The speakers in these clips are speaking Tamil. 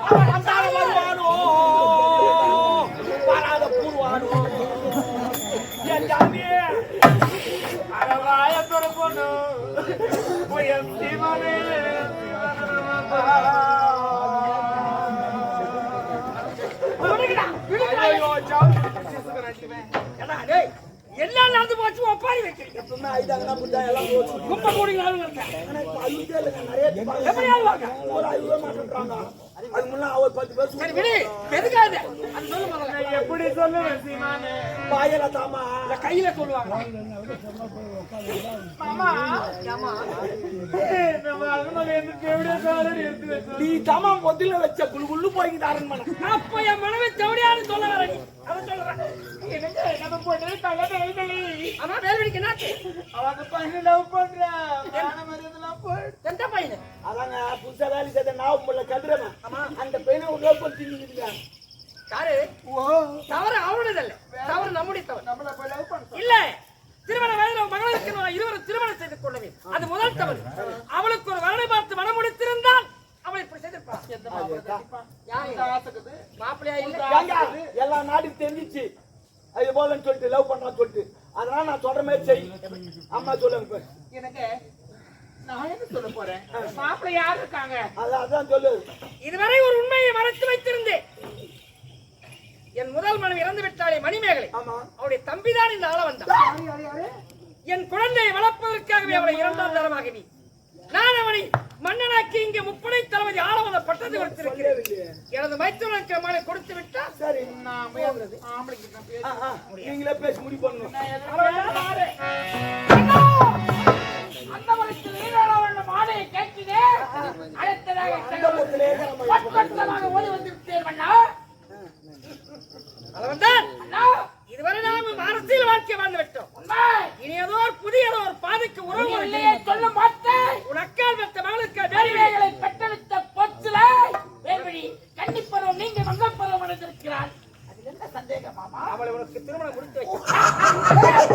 அவன் வந்தால வருவானோ வராத பூர்வானோ என் ஜாமி அரவாய துறப்போனோ போயம் சிவனே எல்லா நடந்து போச்சு ஒப்பாரி வைக்கிறீங்க குப்பை கூடிங்களாலும் எப்படி சொல்லுவேன் கையில சொல்லுவாங்க நீ தமா முதல்ல வச்ச குள்ளு போய் தாரன் பண்ண அப்ப என் மனவை செவடியான்னு சொல்ல வர நீ அதை சொல்றேன் நம்ம போட்டு ஆமா வேல்வெளிக்கு என்னாச்சு அவங்க பையனை லவ் பண்றா எந்த பையனை அதாங்க புதுசா வேலை செய்த நாவம்புள்ள கதிரவன் அந்த பையனை லவ் பண்ணிட்டு யாரு தவறு அவனுடையதல்ல தவறு நம்முடைய தவறு நம்மள போய் லவ் பண்ண இல்ல திருமண வயதில் மகளுக்கு இருவரும் திருமணம் செய்து கொள்ளவே அது முதல் தவறு அவளுக்கு ஒரு வரனை பார்த்து மனம் முடித்திருந்தால் அவளை இப்படி செய்திருப்பான் மாப்பிள்ளையா இல்ல எல்லா நாடும் தெரிஞ்சிச்சு அது போலன்னு சொல்லிட்டு லவ் பண்ணான்னு சொல்லிட்டு அதனால நான் சொல்ற மாதிரி செய் அம்மா சொல்லுங்க எனக்கு நான் என்ன சொல்ல போறேன் மாப்பிள்ளை யாரு இருக்காங்க அதான் சொல்லு இதுவரை ஒரு உண்மையை மறைத்து வைத்திருந்தேன் என் முதல் மனைவி இறந்து விட்டாளே மணிமேகலை அவருடைய தம்பிதான் இந்த ஆள வந்தான் என் குழந்தையை வளர்ப்பதற்காகவே அவளை இரண்டாம் தரமாக நீ நான் அவனை மன்னனாக்கி இங்கே முப்படை தளபதி ஆளவத பட்டத்தை கொடுத்திருக்கிறேன் எனது மைத்துனருக்கு மனை கொடுத்து விட்டா சரி நீங்களே பேசி முடி பண்ணணும் மாலையை கேட்கிறேன் அடுத்ததாக ஓடி வந்து விட்டேன் இதுவரை நாம் அரசியல் வாழ்க்கை வாழ்ந்து விட்டோம் இனி ஏதோ ஒரு புதிய ஒரு பாதைக்கு உறவு இல்லையே சொல்ல மாட்டேன் உன் அக்கால் பெற்ற மகளுக்கு வேலைகளை பெற்றெடுத்த பொச்சுல வேல்வழி கண்டிப்பருவம் நீங்க மங்கப்பருவம் அடைந்திருக்கிறார் அதில் என்ன சந்தேகம் மாமா அவளை உனக்கு திருமணம் முடித்து வைக்க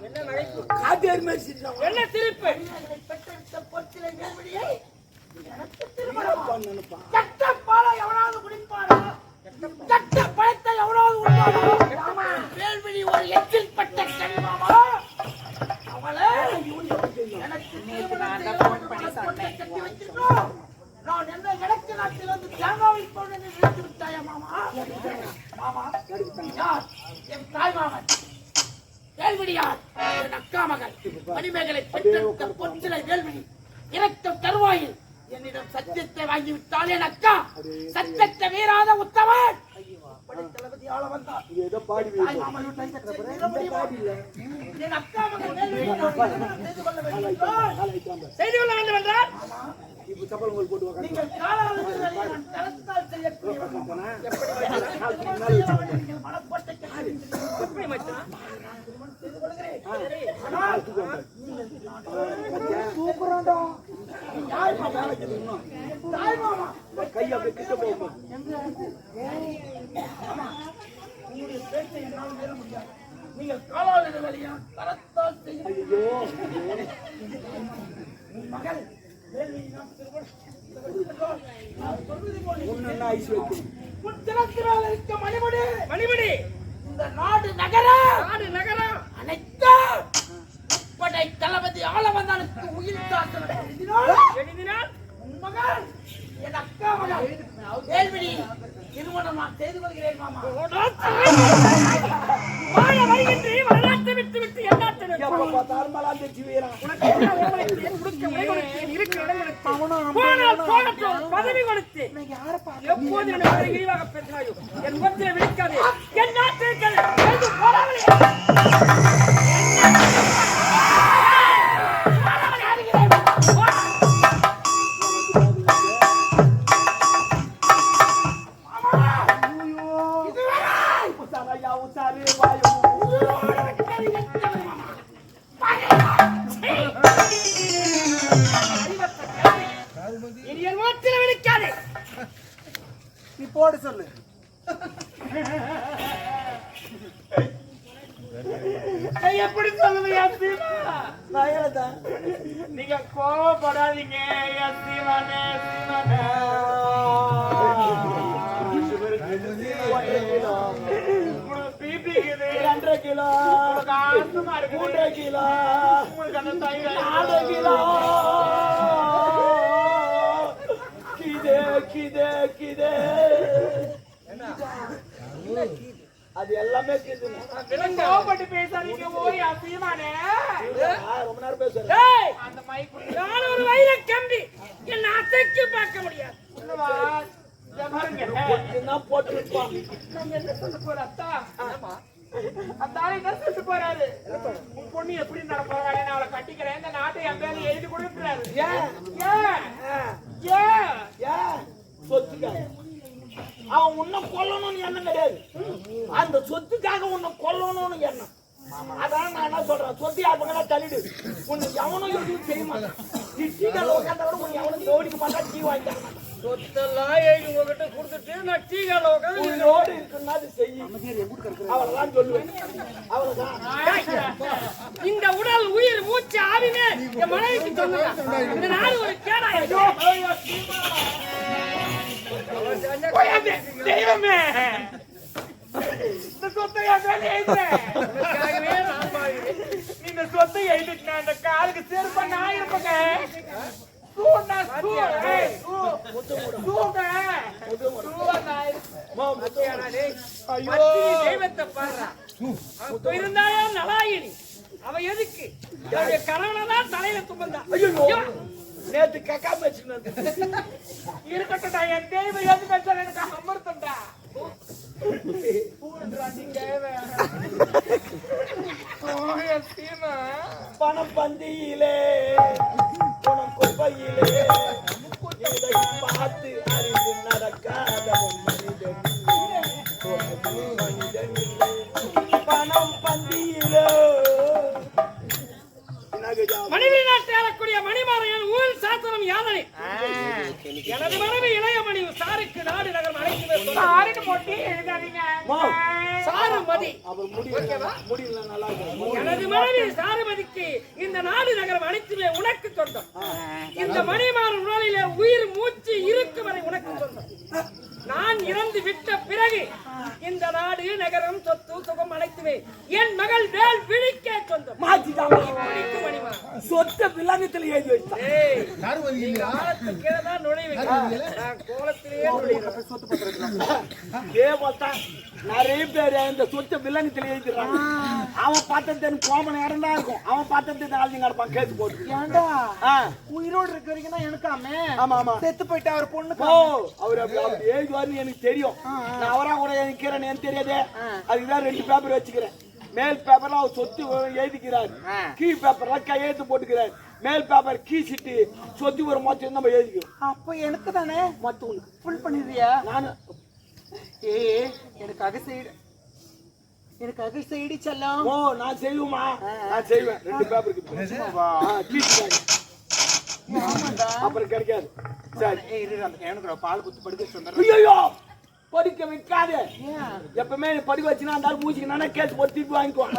என்ன நகைப்பு என்ன திருப்பு பெற்றெடுத்த பொச்சுல வேல்வழியை கட்ட பாலை எவனாவது குடிப்பானா கட்ட பழத்தை எவனாவது உண்பானா வேல்வெளி ஒரு எச்சில் பட்ட கனிமாமா அவளை எனக்கு கட்டி வச்சிருக்கோம் நான் என்ன இடக்கு நாட்டில் வந்து தேங்காவை போன நிறுத்தி விட்டாயா மாமா மாமா யார் என் தாய் மாமன் வேல்வெளி யார் என் அக்கா மகள் மணிமேகலை பெற்றெடுத்த பொன்சிலை வேல்வெளி இரக்கம் தருவாயில் என்னிடம் சத்தியத்தை வாங்கிவிட்டால் என் அக்கா சத்தியத்தை மீறாத உத்தமன் தளபதி ஆள வந்தார் என் அக்கா மகள் செய்து கொள்ள வேண்டும் என்றால் நீங்கள் கலத்தால் செய்யக்கூடிய கையை கிட்ட போகும் நீங்கள் காலால் வேலையா கரத்தால் செய்ய மகள் மணிமணி இந்த நாடு நகரம் அனைத்தும் படை தளபதி ஆளவந்தானுக்கு உயிர் எழுதினால் உன் மகள் என் அக்கா மகள் வேல்வெளி திருமணம் நான் செய்து கொள்கிறேன் மாமா வாழ வருகின்றே வரலாற்றை விட்டு விட்டு எல்லாத்தையும் பதவி கொடுத்து எப்போது இழிவாக பேசினாயோ என் முகத்திலே விழிக்காது என் நாட்டிற்கள் நீ போடு சொல்லு எப்படி சொல்லுவியா? நீங்க கோவப்படாதீங்க சீமானே சீமானே. பிபி 2.5 கிலோ, ஆஸ்துமா இருக்கு 3 கிலோ, உங்களுக்கு அந்த தைராய்டு 4 கிலோ. கிதே கிதே அது எல்லாமே கோபப்பட்டு பேசாதீங்க. ஓய் சீமானே ரொம்ப நேரம் பேசுறேன். அந்த மைக் நான் ஒரு வயிற கம்பி என்ன அசைக்கு பார்க்க முடியாது. போட்டுருப்பான். என்ன சொல்ல போற அத்தா? அத்தாலும் என்ன சொல்லிட்டு போறாரு? உன் பொண்ணு எப்படி நடப்பாங்க? நான் அவளை கட்டிக்கிறேன், இந்த நாட்டை என் பேர்ல எழுதி கொடுக்குறாரு. சொத்துக்காக அவன் உன்னை கொல்லணும்னு எண்ணம் கிடையாது. அந்த சொத்துக்காக உன்னை கொல்லணும்னு எண்ணம். அதான் நான் என்ன சொல்றேன், சொத்து யாருப்பா தள்ளிடு. உன்னை எவனும் எதுவும் செய்ய மாட்டான். டீக்கால உட்காந்தவரை உன்னை எவனும் கவனிக்க மாட்டான். டீ வாங்கிக்க மாட்டான். சொத்தெல்லாம் உங்ககிட்ட கொடுத்துட்டு நான் டீக்கால உட்காந்து ரோடு இருக்குன்னா அது செய்யும். அவளதான் சொல்லுவேன். அவளதான் இந்த உடல் உயிர் மூச்சு ஆவினே என் மனைவிக்கு சொல்லுங்க. இந்த நாடு ஒரு கேடா. தெய்வமே இந்த சொத்தை இந்த சொத்தை எழுதிட்டு அந்த காலுக்கு செருப்பா நான் இருப்பேங்க. தெய்வத்தை பாடுறா இருந்தாலும் நலாயினி அவ எதுக்கு கணவனதான் தலையில தும்பந்தான். நேத்து கக்காம இருக்கட்டா என் தெய்வம் எது வச்சாலும் எனக்கு அமர்த்தண்டா. பணம் பந்தியிலே குணம் குப்பையிலே இதை பார்த்து அறிந்து நடக்காத மனிதன் பணம் பந்தியிலே மனைவி நாட்டில் ஆளக்கூடிய மணிமாரையன் ஊரில் சாத்திரம் யாதனை எனது மனைவி இளையமணி சாருக்கு நாடு நகரம் அழைத்து போட்டி எழுதாதீங்க. சாருமதி எனது மனைவி சாருமதிக்கு இந்த நாடு நகரம் அனைத்துமே உனக்கு சொந்தம். இந்த மணிமாறன் உடலிலே உயிர் மூச்சு இருக்கும் வரை உனக்கு சொந்தம். நான் இறந்து விட்ட பிறகு இந்த நாடு நகரம் சொத்து சுகம் அனைத்துமே என் மகள் வேல் விழிக்க சொந்தம். சொத்த விலங்கத்தில் எழுதி வச்சான். நிறைய பேர் இந்த சொத்த விலங்கத்தில் எழுதிடுறாங்க. அவன் பார்த்தது கோமன் இடம்டா இருக்கும். அவன் பார்த்தது நாளைக்கு நடப்பான் கேட்டு போட்டு. உயிரோடு இருக்க வரைக்கும் தான் எனக்காமே. ஆமா ஆமா செத்து போயிட்டு அவர் பொண்ணு அவர் அப்படி எழுதுவாருன்னு எனக்கு தெரியும். நான் அவரா கூட எழுதிக்கிறேன்னு எனக்கு தெரியாது. அதுக்குதான் 2 பேப்பர் வச்சுக்கிறேன். மேல் பேப்பர்ல அவர் சொத்து எழுதிக்கிறார், கீ பேப்பர்ல கையெழுத்து போட்டுக்கிறார். மேல் பேப்பர் கீ சிட்டு சொத்து ஒரு மொத்தம் நம்ம எழுதிக்கிறோம். அப்ப எனக்கு தானே மொத்தம் ஃபுல் பண்ணிடுறியா? நானு எனக்காக செய்ய எனக்காக செய்தி செல்லம். ஓ நான் செய்வேமா? நான் செய்வேன். 2 பேப்பருக்கு அப்புறம் கிடைக்காது. சரி எனக்கு பால் குத்து படுக்க சொன்ன. ஐயோ படிக்க வைக்காது. எப்பவுமே படிக்க வச்சுனா அந்த மூச்சுக்கு நானே கேஸ் போட்டு திருப்பி வாங்கிக்குவான்.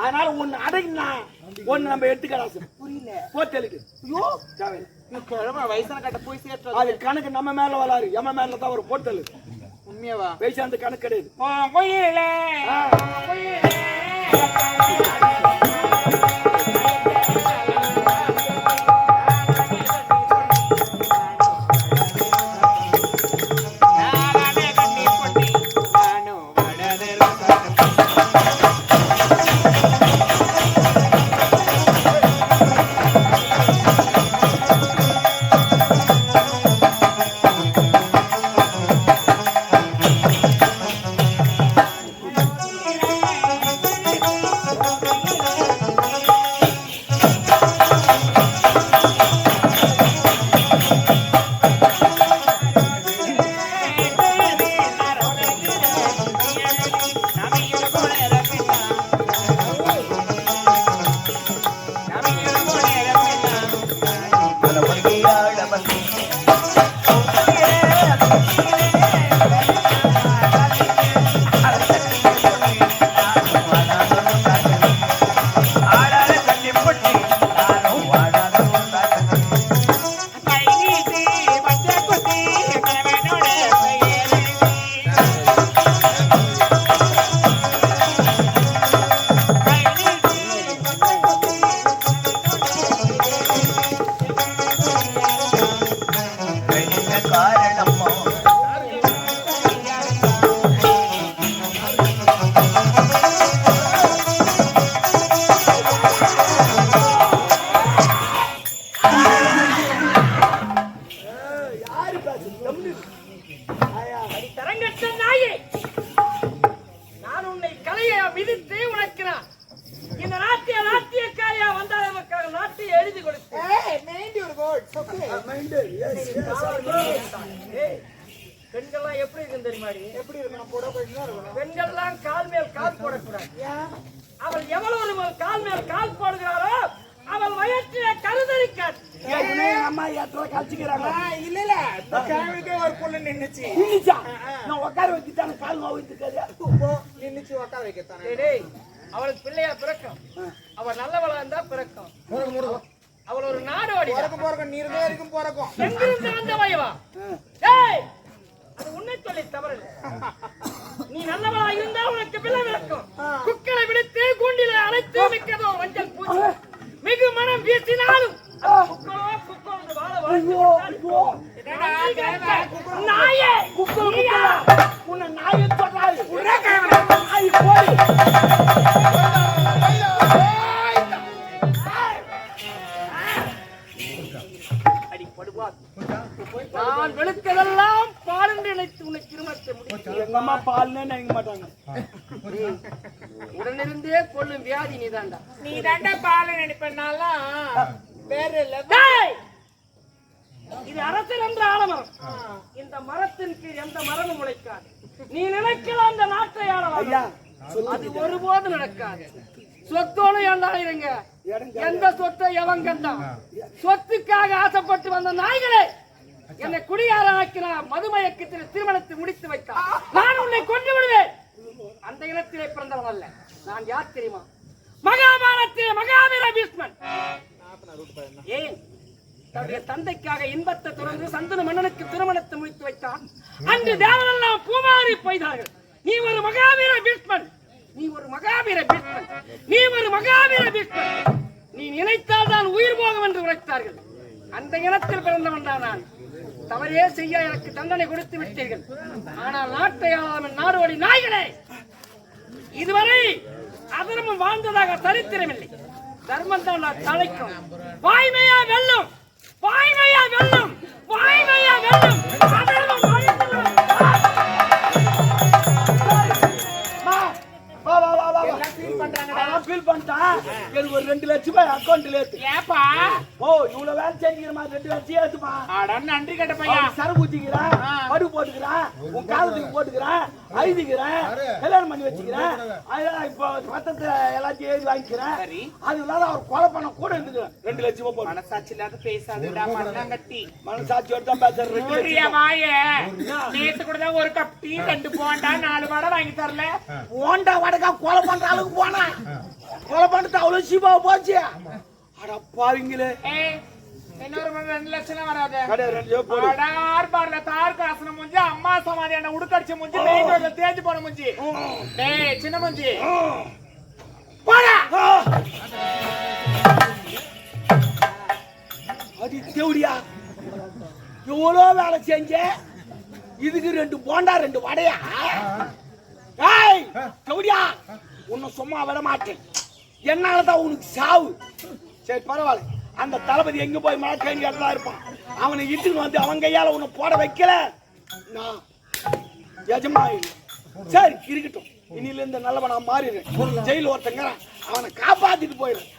அதனால ஒன்னு அடங்கினா ஒன்னு நம்ம எடுத்துக்கலாம். புரியல போட்டலுக்கு. ஐயோ கிழமை வயசான கட்ட போய் சேர்த்து அது கணக்கு நம்ம மேல வராது. எம்ம மேல தான் ஒரு போட்டலு. உண்மையாவா? வயசான கணக்கு கிடையாது. கொடுத்து பெண்கள்லாம் எப்படி இருக்கு தெரியுமா? எப்படி இருக்கணும்? பெண்கள்லாம் கால் மேல் கால் போடக்கூடாது. அவள் எவ்வளவு கால் மேல் கால் போடுகிறாரோ அவள் வயிற்றில கருதறிக்காது. அம்மா ஏற்ற கழிச்சுக்கிறாங்க. இல்ல இல்ல கிழமைக்கே ஒரு பொண்ணு நின்னுச்சு. நான் உட்கார வைக்கிட்டான கால் நோவித்துக்காது. நின்னுச்சு உட்கார வைக்கத்தானே. அவளுக்கு பிள்ளையா பிறக்கும். அவள் நல்லவளா இருந்தா பிறக்கும். அவள் ஒரு நாடு ஓடி பிறக்கும். நீர் வரைக்கும் பிறக்கும். எங்கிருந்து வந்த வயவா? அது உன்னை சொல்லி தவறு. நீ நல்லவளா இருந்தா உனக்கு பிள்ளை பிறக்கும். குக்களை விடுத்து கூண்டில அழைத்து மிக்கதோ மஞ்சள் பூச்சி மிகு மனம் வீசினாலும் நாயே உன்னை நாயை சொல்றாரு. நான் வெளுத்ததெல்லாம் பால் என்று நினைத்து உன்னை திருமணத்தை முடித்து எங்க அம்மா பால்னே நினைக்க மாட்டாங்க. உடனிருந்தே கொள்ளும் வியாதி நீதாண்டா. நீதாண்டா பால் நினைப்பனாலாம் வேற இல்ல. இது அரசர் என்ற ஆலமரம். இந்த மரத்தின் கீழ் எந்த மரமும் முளைக்காது. நீ நினைக்கலாம் அந்த நாட்டை ஆளலாம், அது ஒருபோதும் நடக்காது. சொத்தோடு எல்லாம் இருங்க. எந்த சொத்தை எவன் கண்டான்? சொத்துக்காக ஆசைப்பட்டு வந்த நாய்களே என்னை குடியார ஆக்கினார். மதுமயக்கத்தில் திருமணத்தை முடித்து வைத்தார். நான் உன்னை கொண்டு விடுவேன். அந்த இனத்திலே பிறந்தவன் அல்ல. நான் யார் தெரியுமா? மகாபாரதத்தில் மகாவீர பீஷ்மன். ஏன் தன்னுடைய தந்தைக்காக இன்பத்தை தொடர்ந்து சந்தனு மன்னனுக்கு திருமணத்தை முடித்து வைத்தான். அன்று தேவரெல்லாம் பூமாரி பெய்தார்கள். நீ ஒரு மகாவீர பீஷ்மன், நீ ஒரு மகாவீர பீஷ்மன், நீ ஒரு மகாவீர பீஷ்மன். நீ நினைத்தால் தான் உயிர் போகும் என்று உரைத்தார்கள். அந்த இனத்தில் பிறந்தவன் தான் நான். தவறே செய்ய எனக்கு தண்டனை கொடுத்து விட்டீர்கள். ஆனால் நாட்டை ஆளாமல் நாடோடி நாய்களே, இதுவரை அதர்மம் வாழ்ந்ததாக சரித்திரமில்லை. தர்மம் தான் நான் தலைக்கும். வாய்மையா வெல்லும், வாய்மையா வெல்லும், வாய்மையா வெல்லும். எனக்கு ஒரு 2 லட்சம் ரூபாய் அக்கௌண்ட்ல ஏத்து. ஏப்பா ஓ இவ்வளவு வேலை செஞ்சுக்கிறமா 2 லட்சம் ஏத்துமா. நன்றி கேட்ட பையன். சர ஊத்திக்கிறான், படு போட்டுக்கிறான், உன் காலத்துக்கு போட்டுக்கிறான், அழுதிக்கிறேன், கல்யாணம் பண்ணி வச்சுக்கிறேன். அதெல்லாம் இப்போ பத்தத்தை எல்லாத்தையும் எழுதி வாங்கிக்கிறேன். அது இல்லாத அவர் கொலை பண்ண கூட இருந்துக்கிறேன். 2 லட்சம் ரூபாய் போட்டு. மனசாட்சி இல்லாத பேசாதுடா மண்ணாங்கட்டி. மனசாட்சியோட தான் பேசுறேன். நேத்து கூட தான் ஒரு கப் டீ 2 போண்டா 4 வடை வாங்கி தரல. போண்டா வடக்கா கொலை பண்ற அளவுக்கு போனா கொலை பண்ணிட்டு அவ்வளவு சீப்பா போச்சு. அட பாருங்களே, இன்னொரு 2 லட்சம் வராது. கடை தார் காசன முஞ்சி அம்மா சமாதி என்ன உடுக்கடிச்ச முஞ்சி மெயின் ரோட்ல தேஞ்சு போன முஞ்சி. டேய் சின்ன முஞ்சி போடா. அடி தேவடியா, எவ்வளோ வேலை செஞ்ச, இதுக்கு 2 போண்டா 2 வடையா? ஏய் தேவடியா, உன்னை சும்மா விட மாட்டேன். என்னாலதான் உனக்கு சாவு. சரி பரவாயில்ல, அந்த தளபதி எங்க போய் மழை கைன்னு கேட்டதா இருப்பான். அவனை இட்டுன்னு வந்து அவன் கையால உன்னை போட வைக்கல நான் எஜமா இல்லை. சரி இருக்கட்டும், இனில இருந்து நல்லவன் நான் மாறிடுறேன். ஜெயில ஒருத்தங்க அவனை காப்பாத்திட்டு போயிடுறேன்.